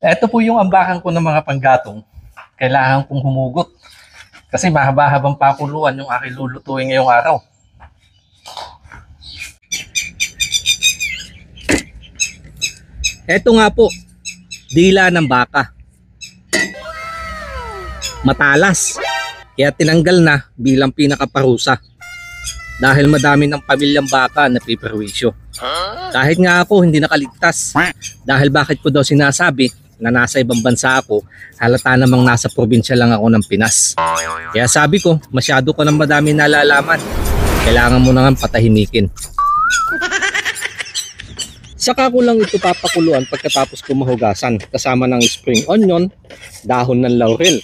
Ito po yung ambakan ko ng mga panggatong. Kailangan kong humugot. Kasi mahaba-habang pakuluan yung aking lulutuin ngayong araw. Ito nga po, dila ng baka. Matalas. Kaya tinanggal na bilang pinakaparusa. Dahil madami ng pamilyang baka na piperwisyo. Kahit nga ako hindi nakaligtas. Dahil bakit ko daw sinasabi na nasa ibang bansa ako, halata namang nasa probinsya lang ako ng Pinas. Kaya sabi ko, masyado ko nang madami nalalaman. Kailangan mo na nga patahimikin. Saka ko lang ito papakuluan pagkatapos ko mahugasan kasama ng spring onion, dahon ng laurel,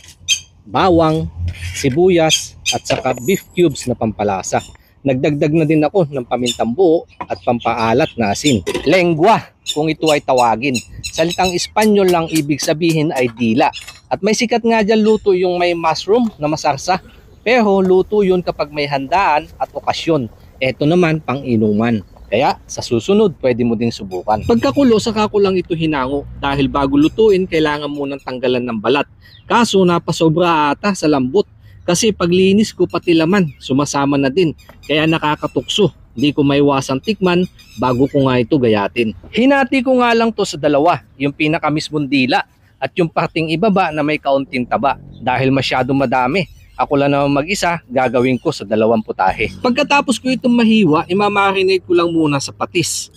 bawang, sibuyas at saka beef cubes na pampalasa. Nagdagdag na din ako ng pamintang buo at pampaalat na asin. Lengua kung ito ay tawagin. Salitang Espanyol lang ibig sabihin ay dila. At may sikat nga dyan luto yung may mushroom na masarsa. Pero luto yun kapag may handaan at okasyon. Ito naman pang inuman. Kaya sa susunod pwede mo ding subukan. Pagkakulo saka ko lang ito hinango dahil bago lutuin kailangan munang tanggalan ng balat. Kaso napasobra ata sa lambot. Kasi paglinis ko pati laman sumasama na din. Kaya nakakatukso. Hindi ko maiwasang tikman bago ko nga ito gayatin. Hinati ko nga lang to sa dalawa. Yung pinakamismong dila at yung parting ibaba na may kaunting taba. Dahil masyadong madami. Ako lang naman mag-isa, gagawin ko sa 2 putahe. Pagkatapos ko itong mahiwa, imamarinate ko lang muna sa patis,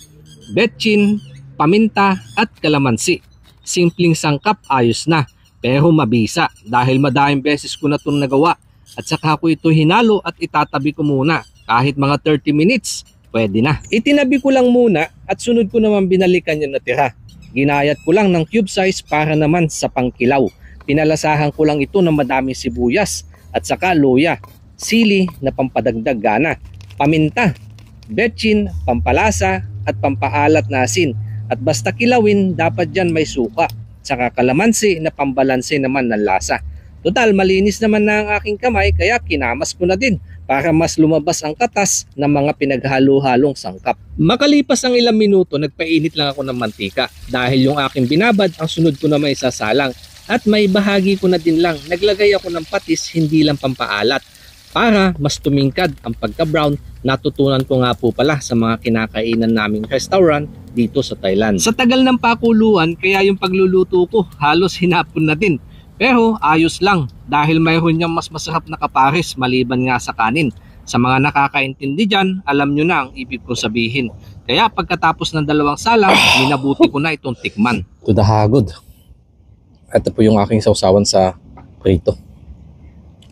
betchin, paminta at kalamansi. Simpleng sangkap, ayos na. Pero mabisa dahil madaming beses ko na itong nagawa. At saka ko ito hinalo at itatabi ko muna. Kahit mga 30 minutes, pwede na. Itinabi ko lang muna at sunod ko naman binalikan yung natira. Ginayat ko lang ng cube size para naman sa pangkilaw. Pinalasahan ko lang ito ng madaming sibuyas at saka luya, sili na pampadagdag gana, paminta, betchin, pampalasa at pampaalat na asin. At basta kilawin, dapat dyan may suka. Saka kalamansi na pambalanse naman ng lasa. Total, malinis naman na ang aking kamay kaya kinamas ko na din para mas lumabas ang katas ng mga pinaghalo-halong sangkap. Makalipas ang ilang minuto, nagpainit lang ako ng mantika dahil yung aking binabad ang sunod ko na may sasalang. At may bahagi ko na din lang, naglagay ako ng patis hindi lang pampaalat para mas tumingkad ang pagka-brown. Natutunan ko nga po pala sa mga kinakainan naming restaurant dito sa Thailand. Sa tagal ng pakuluan, kaya yung pagluluto ko halos hinapon na din. Pero ayos lang dahil mayroon niyang mas masarap na kapares maliban nga sa kanin. Sa mga nakakaintindi dyan, alam nyo na ang ibig kong sabihin. Kaya pagkatapos ng 2 salang, minabuti ko na itong tikman. To the hagod. Ito po yung aking sausawan sa prito.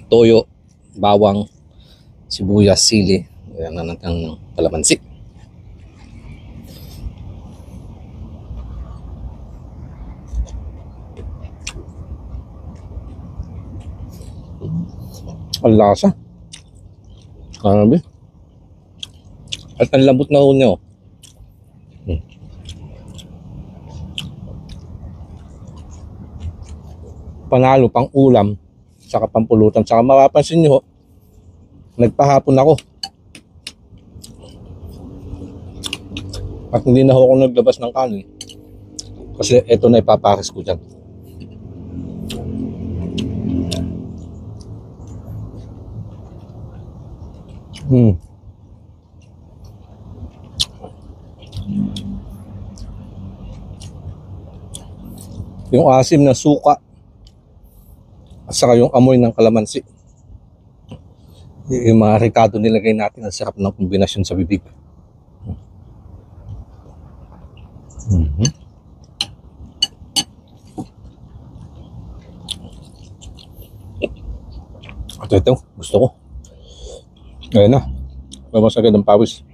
Toyo, bawang, sibuyas, sili, yan na ng kalamansi. Ang lasa. Grabe. At ang lambot na unyo. Panalo pang ulam, saka pampulutan. Saka mapapansin nyo, nagpahapon ako. At hindi na ako naglabas ng kanin. Kasi ito na ipapares ko dyan. Yung asim na suka at saka yung amoy ng kalamansi, yung mga ricado nilagay natin, ang sarap ng kombinasyon sa bibig. At ito, gusto ko. Ayan na, labas agad ng pawis.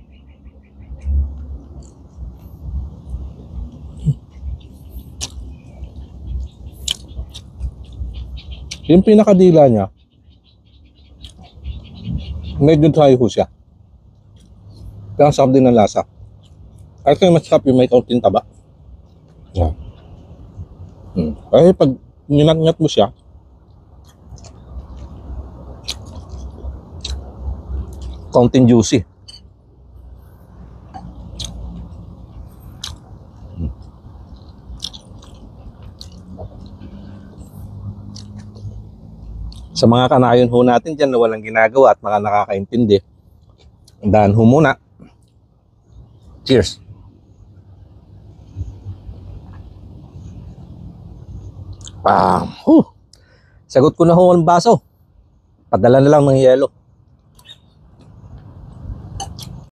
Yung pinakadila niya, medyo dry ho siya. Kaya ang sarap din ng lasa. At yung masarap yung may kaunting taba. Yan. Kaya pag ninat-ngat mo siya, kaunting juicy. Sa mga kanayon ho natin dyan na walang ginagawa at mga nakakaintindi, dahan ho muna. Cheers! Sagot ko na ho ang baso. Padala na lang ng yelo.